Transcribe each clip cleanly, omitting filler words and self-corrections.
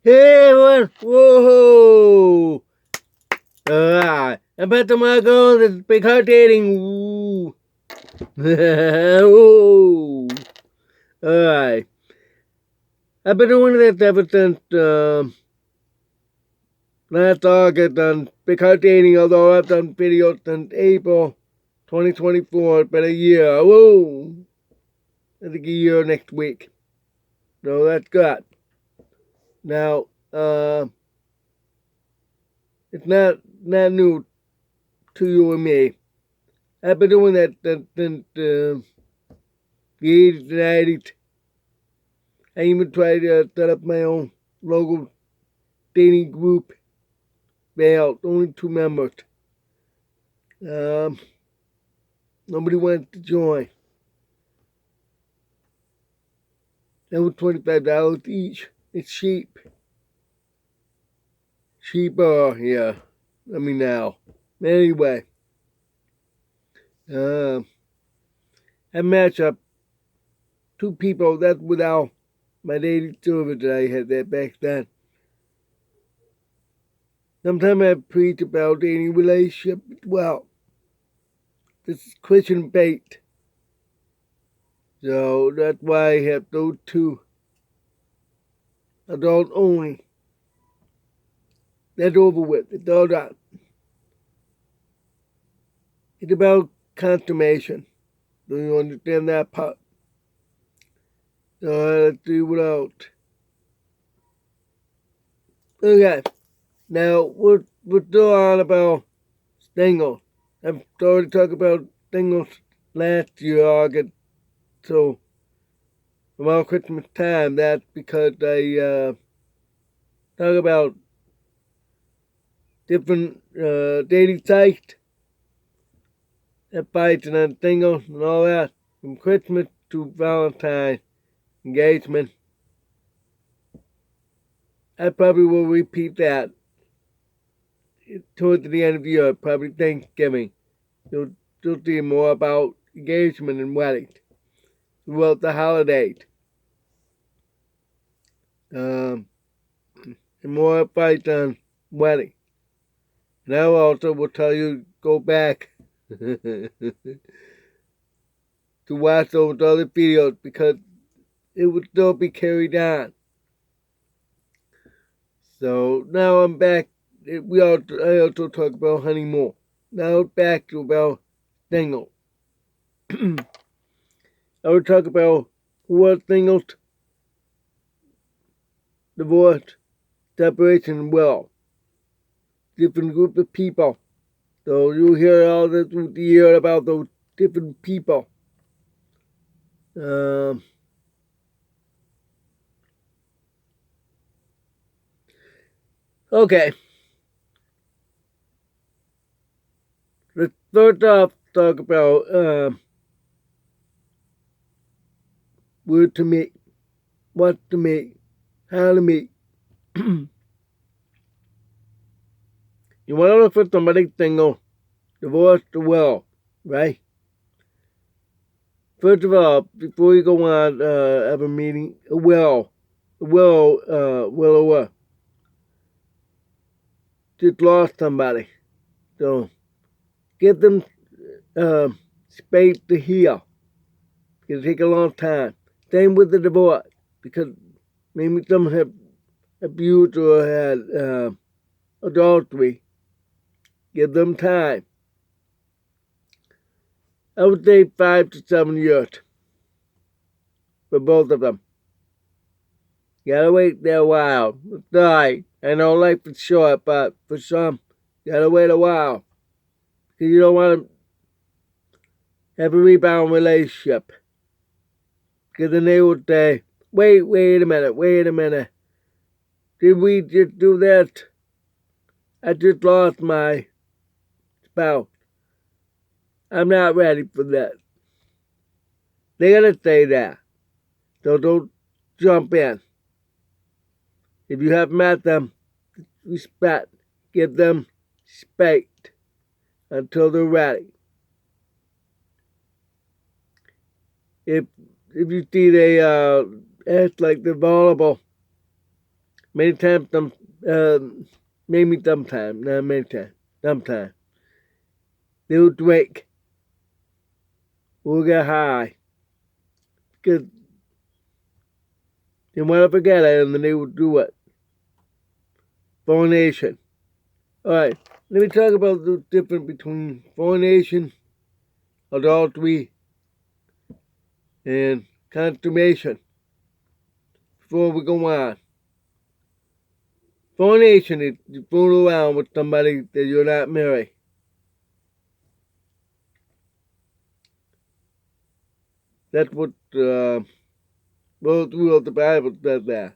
Hey everyone! Whoa! Alright, I'm about to mark on this big heart dating. Woo! Whoa! Alright. I've been doing this ever since last August on big heart dating, although I've done videos since April 2024. It's been a year. Whoa! I think a year next week. So that's good. Now, it's not new to you and me. I've been doing that since the 80s and 90s. I even tried to set up my own local dating group. Failed, only 2 members. Nobody wanted to join. That was $25 each. It's cheap. Cheaper here. I mean now. Anyway. I matched up 2 people. That's without my dating service that I had that back then. Sometimes I preach about dating relationship as well. This is Christian bait. So that's why I have those 2 adult only. That's over with. It's all done. It's about consummation. Do you understand that part? So let's see what else. Okay. Now we're still on about singles. I've started to talk about singles last year, August. So around Christmas time, that's because I talk about different dating sites, fighting on singles and all that, from Christmas to Valentine's, engagement. I probably will repeat that towards the end of the year, probably Thanksgiving. You'll see more about engagement and weddings throughout the holidays. And more advice on wedding. And I also will tell you go back to watch those other videos because it would still be carried on. So now I'm back. I also talk about honeymoon. Now back to about single. I would talk about who are singles, divorce, separation, and will. Different group of people. So you hear all this with the year about those different people. Okay. Let's first off talk about where to meet, what to meet, how to meet. You want to look for somebody single, divorced, or well, right? First of all, before you go on have a meeting, a will just lost somebody. So give them space to heal. It'll take a long time. Same with the divorce, because maybe some have abused or had adultery. Give them time. I would say 5 to 7 years for both of them. You gotta wait there a while. Sorry, I know life is short, but for some, you gotta wait a while. Because you don't want to have a rebound relationship. Because then they would say, wait a minute. Did we just do that? I just lost my spouse. I'm not ready for that. They're gonna say that. So don't jump in. If you have met them, respect. Give them space until they're ready. If you see they act like they're vulnerable, Many times, maybe sometime, not many times, sometime. They will drink. We'll get high. Because they want to forget it, and then they will do it. Fornication. Alright, let me talk about the difference between fornication, adultery, and consummation before we go on. Fornication is you fool around with somebody that you're not married. That's what both through the Bible says that.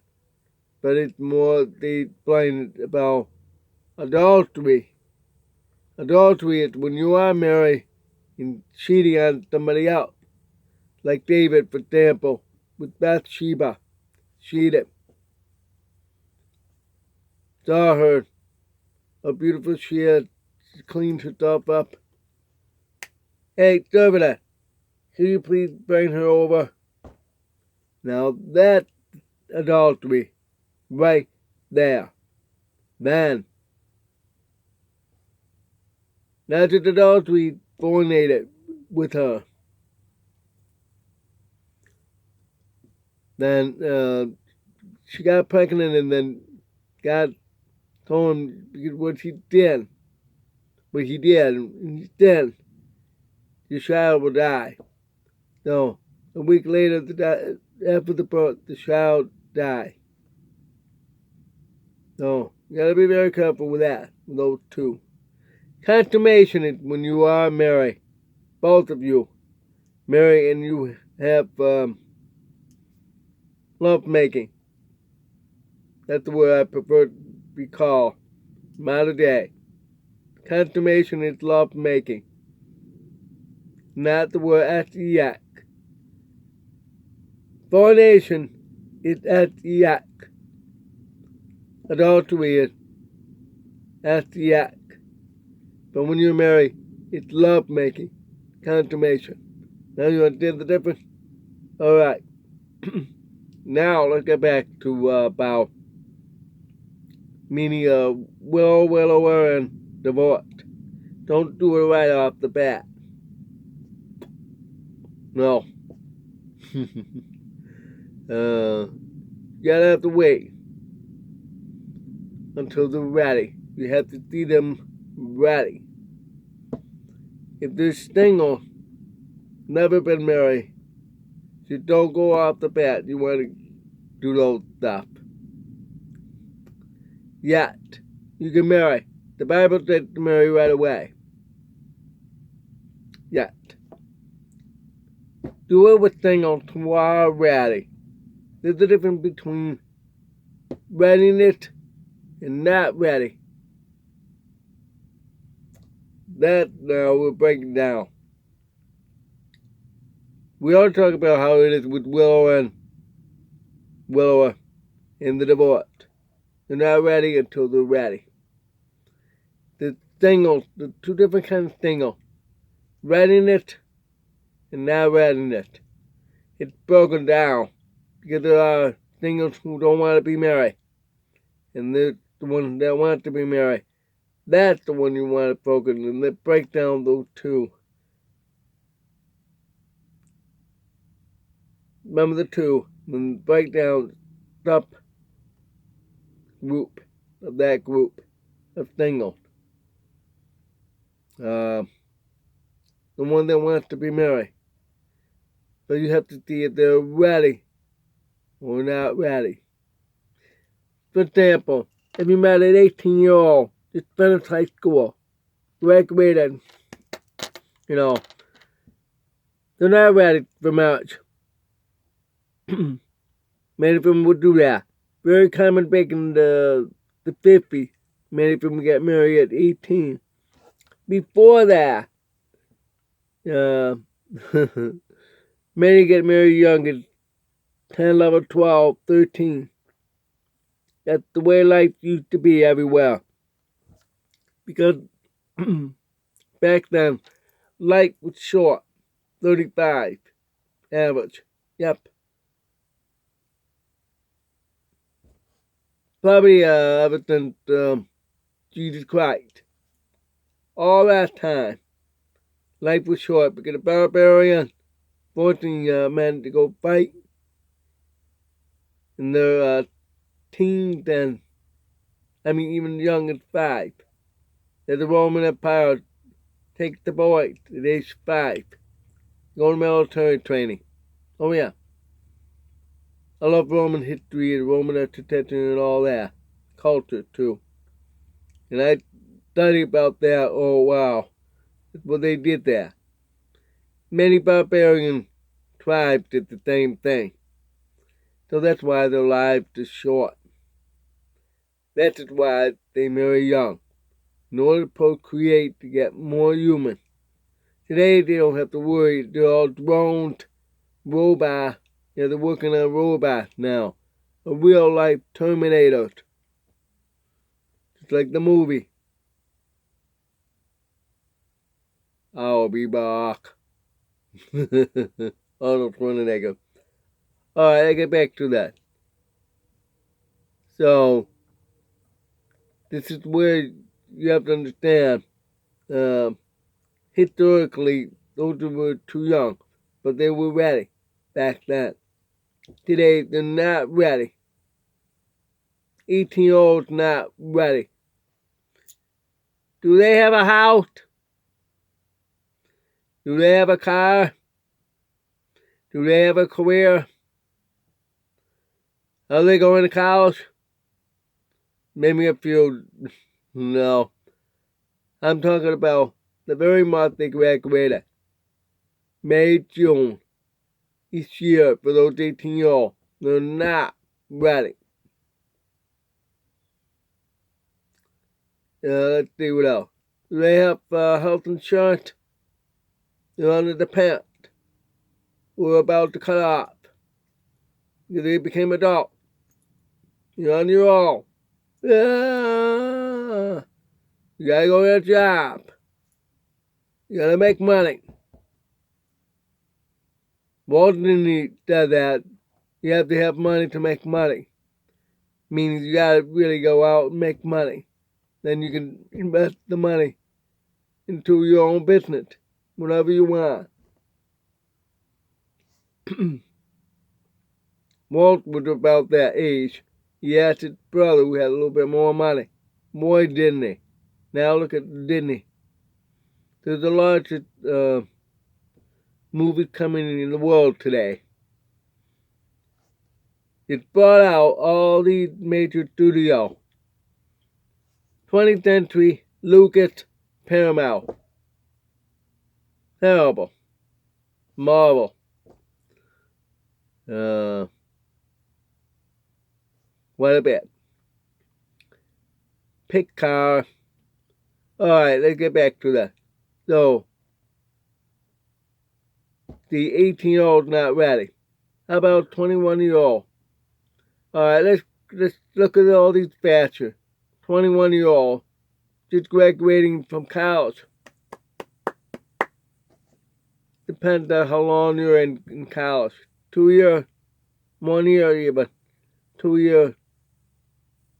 But it's more they explain it about adultery. Adultery is when you are married and cheating on somebody else. Like David, for example, with Bathsheba. Cheated. Saw her. How beautiful she is. She cleaned herself up. Hey, servitor, can you please bring her over? Now that's adultery. Right there. Then. That's adultery fornicated with her. Then she got pregnant, and then God told him what he did. What he did, and he did. Your child will die. So a week later, after the birth, the child died. So you gotta be very careful with that, with those two. Consummation is when you are married, both of you married, and you have love making. That's the word I prefer to be called. Modern day. Consummation is love making. Not the word atheistic. Fornication is atheistic. Adultery is atheistic. But when you're married, it's love making. Consummation. Now you understand the difference? Alright. Now let's get back to about meaning widower and divorced. Don't do it right off the bat. No. You gotta have to wait until they're ready. You have to see them ready. If they're single, never been married, you don't go off the bat. You want to do those stuff. Yet, you can marry. The Bible says to marry right away. Yet. Do it with singles who are ready. There's a difference between readiness and not ready. That now we'll break it down. We all talk about how it is with widower in the divorce. They're not ready until they're ready. The singles, the two different kinds of single. Readiness and not readiness. It's broken down because there are singles who don't want to be married. And there's the ones that want to be married. That's the one you want to focus on. And let's break down those two. Remember the two. And break down sub group of that group of singles. The one that wants to be married. So you have to see if they're ready or not ready. For example, if you met an 18-year-old, just finished high school, graduated, they're not ready for marriage. Many of them would do that. Very common back in the 50s. Many of them get married at 18. Before that, many get married young as 10, 11, 12, 13. That's the way life used to be everywhere. Because back then, life was short. 35 average. Yep. probably ever since Jesus Christ. All that time, life was short because the barbarian forcing men to go fight in their teens and, even young as 5. That the Roman Empire takes the boys at age 5, go to military training. Oh yeah. I love Roman history and Roman architecture and all that. Culture too. And I study about that. Oh wow. That's what they did there. Many barbarian tribes did the same thing. So that's why their lives are short. That is why they marry young. In order to procreate to get more human. Today they don't have to worry. They're all drones, robots. Yeah, they're working on robots now. A real life Terminators. Just like the movie. I'll be back. Arnold Schwarzenegger. Alright, I get back to that. So, this is where you have to understand. Historically, those who were too young, but they were ready back then. Today, they're not ready. 18-year-olds not ready. Do they have a house? Do they have a car? Do they have a career? Are they going to college? Maybe a few. No. I'm talking about the very month they graduated. May, June. Each year for those 18-year-olds. They're not ready. Let's see what else. Do they have health insurance? They're under the pants. We're about to cut off. They became adults. You're on your own. You gotta go to a job. You gotta make money. Walt Disney said that you have to have money to make money. Meaning you gotta really go out and make money. Then you can invest the money into your own business. Whatever you want. Walt was about that age. He asked his brother who had a little bit more money. Boy, didn't he. Now look at Disney. There's the largest movies coming in the world today. It's brought out all these major studios. 20th Century, Lucas, Paramount. Terrible. Marvel. What a bit. Pixar. Alright, let's get back to that. So, the 18-year-old's not ready. How about 21-year-old? Alright, let's look at all these bachelors. 21-year-old just graduating from college. Depends on how long you're in college. 2 years, 1 year even. 2 years,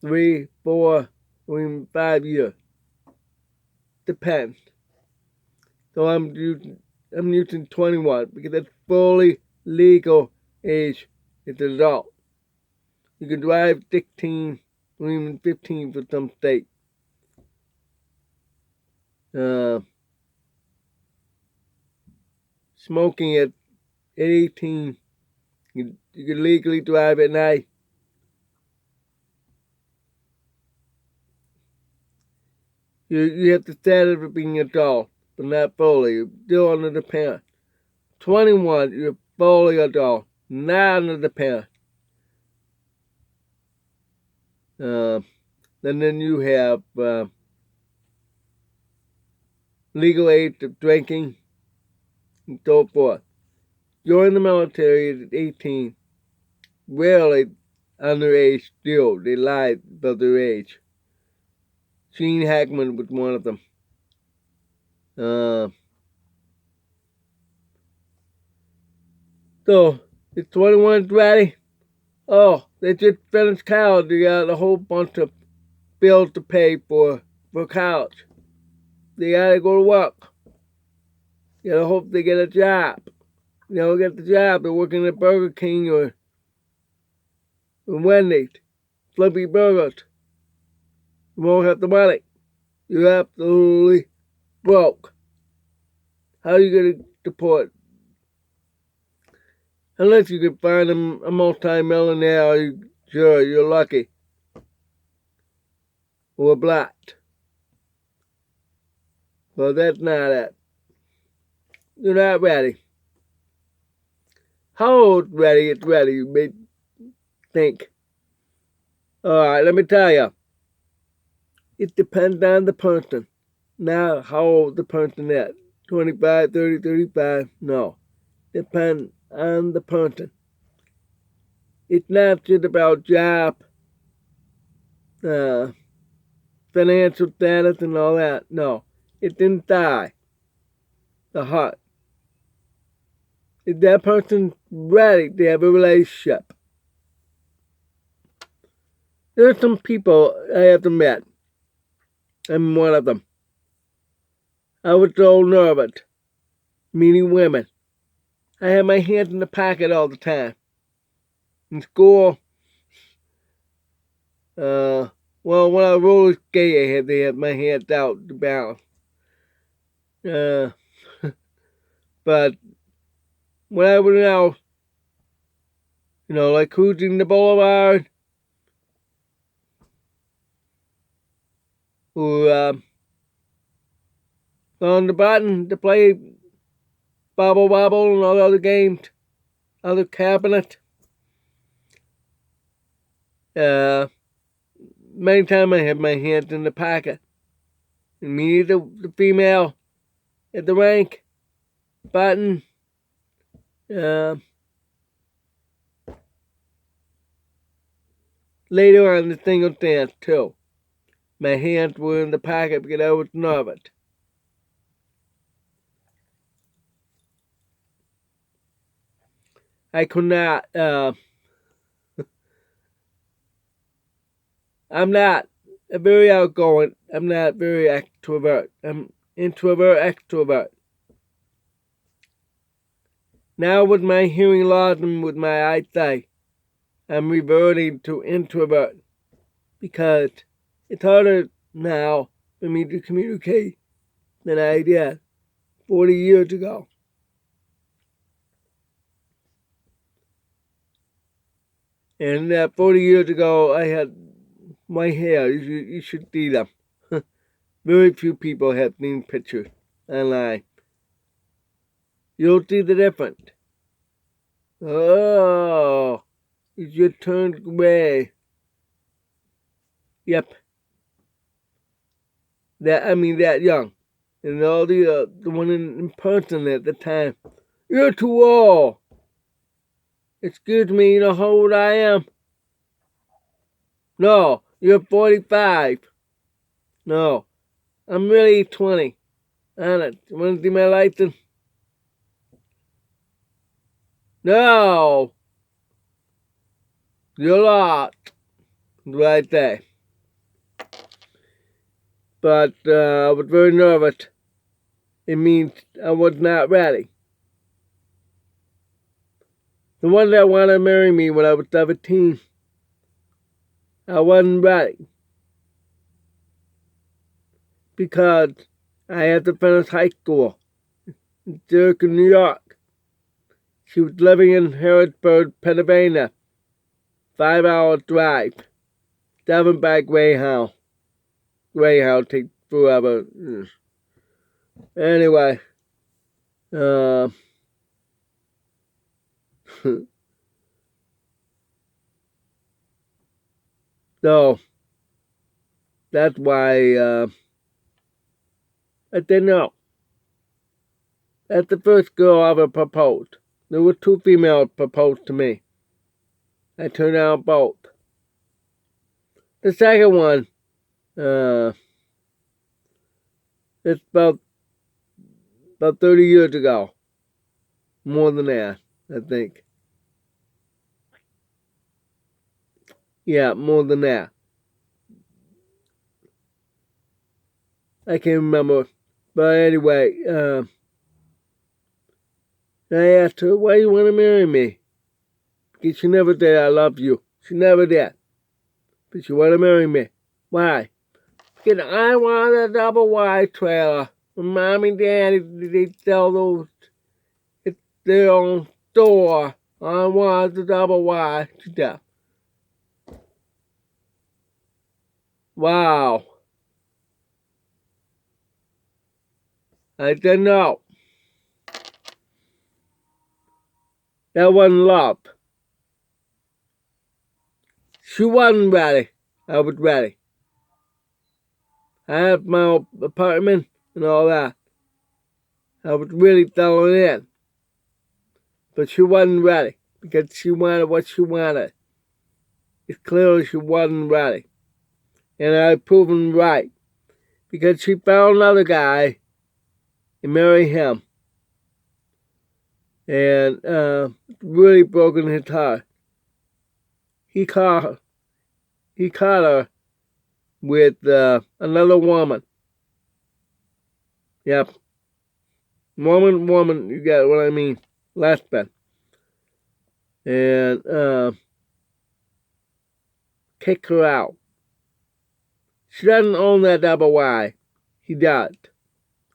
3, 4, or even 5 years. Depends. So I'm using 21 because that's fully legal age. It's an adult. You can drive 16 or even 15 for some states. Smoking at 18. You can legally drive at night. You have the status of being an adult, but not fully. You're still under the parent. 21, you're fully adult, not under the parent. And then you have legal age of drinking and so forth. Join the military at 18. Rarely underage still. They lied about their age. Gene Hackman was one of them. So, is 21 ready? Oh, they just finished college. They got a whole bunch of bills to pay for college. They gotta go to work. You gotta hope they get a job. You know, get the job. They're working at Burger King or Wendy's, flippy burgers. You won't have the money. You're absolutely broke. How are you gonna support? Unless you can find a multi-millionaire, sure, you're lucky. Or black. Well, that's not it. You're not ready. How old ready? It's ready, you may think. Alright, let me tell you. It depends on the person. Not how old the person is. 25, 30, 35. No. Depends on the person. It's not just about job, financial status and all that. No. It's inside. The heart. Is that person ready to have a relationship? There are some people I haven't met. I'm one of them. I was so nervous meeting women. I had my hands in the pocket all the time. In school, well, when I roller skate, I had to have my hands out to balance. But when I was out, like cruising the boulevard, or on the button to play Bobble Bobble and all other games, other cabinet. Many times I had my hands in the pocket. And me, the female at the rank, button, later on the single dance too. My hands were in the pocket because I was nervous. I could not, I'm not very outgoing. I'm not very extrovert. I'm introvert, extrovert. Now with my hearing loss and with my eyesight, I'm reverting to introvert because it's harder now for me to communicate than I did 40 years ago. And 40 years ago, I had my hair. You should see them. Very few people have seen pictures online. You'll see the difference. Oh, it just turned gray. Yep. That young. And all the one in person at the time. You're too old. Excuse me, you know how old I am? No, you're 45. No, I'm really 20. Honest, you want to see my license? No. You're lost. That's what I say. But I was very nervous. It means I was not ready. The one that wanted to marry me when I was 17, I wasn't ready. Because I had to finish high school in Syracuse, New York. She was living in Harrisburg, Pennsylvania. 5-hour drive. 7 by Greyhound. Greyhound takes forever. Anyway. So, that's why I didn't know. That's the first girl I ever proposed. There were 2 females proposed to me. I turned down both. The second one, it's about 30 years ago. More than that, I think. Yeah, more than that. I can't remember. But anyway, I asked her, why do you want to marry me? Because she never said I love you. She never did. But she want to marry me. Why? Because I want a double wide trailer. When Mom and Daddy, they sell those at their own store. I want the double wide stuff. Wow. I said no. That wasn't love. She wasn't ready. I was ready. I had my apartment and all that. I was really settling in. But she wasn't ready because she wanted what she wanted. It's clear she wasn't ready. And I've proven right. Because she found another guy and married him. And really broken his heart. He caught her with another woman. Yep. Woman, you get what I mean. Lesbian. And kicked her out. She doesn't own that double Y. He does.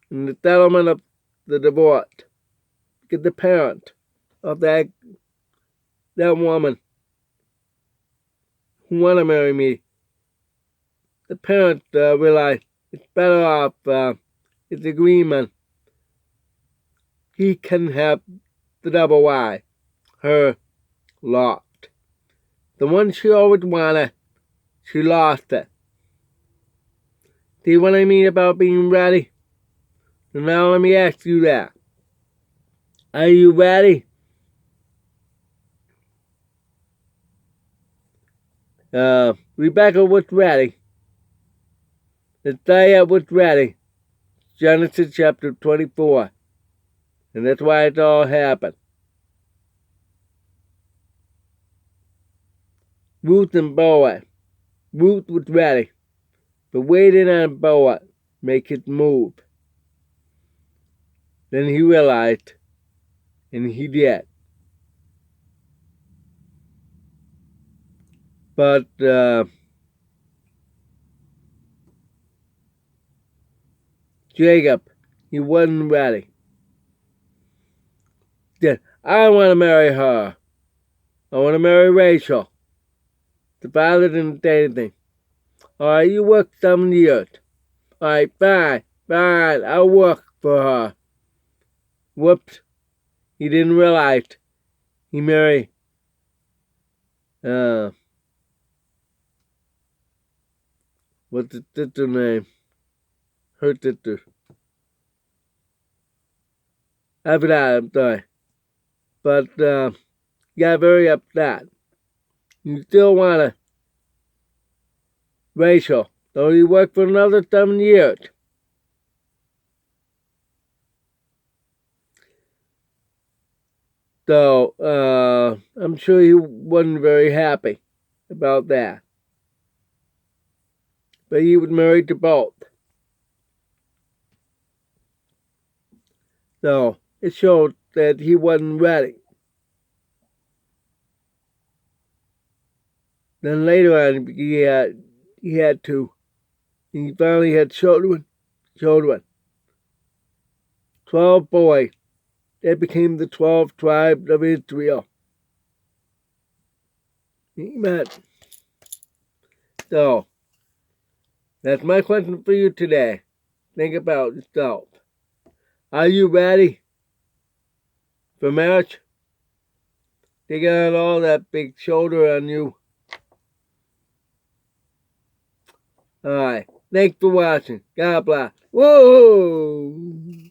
And the settlement of the divorce. Get the parent of that woman who want to marry me. The parent realized it's better off his agreement. He can have the double Y. Her lost. The one she always wanted, she lost it. See what I mean about being ready? And now let me ask you that. Are you ready? Rebecca was ready. Isaiah was ready. Genesis chapter 24. And that's why it all happened. Ruth and Boaz. Ruth was ready. But waiting on Boaz make his move. Then he realized, and he did. But Jacob, he wasn't ready. He said, I want to marry her. I want to marry Rachel. The father didn't say anything. All right, you work 7 years. All right, fine, I'll work for her. Whoops. He didn't realize he married what's the sister name? Her sister. I forgot, I'm sorry. But got very upset. You still want Rachel. So he worked for another 7 years. So I'm sure he wasn't very happy about that. But he was married to both. So it showed that he wasn't ready. Then later on, he had to. He finally had children. 12 boys. That became the 12 tribes of Israel. Amen. So, that's my question for you today. Think about yourself. Are you ready for marriage? Taking on all that big shoulder on you. Alright. Thanks for watching. God bless. Whoa!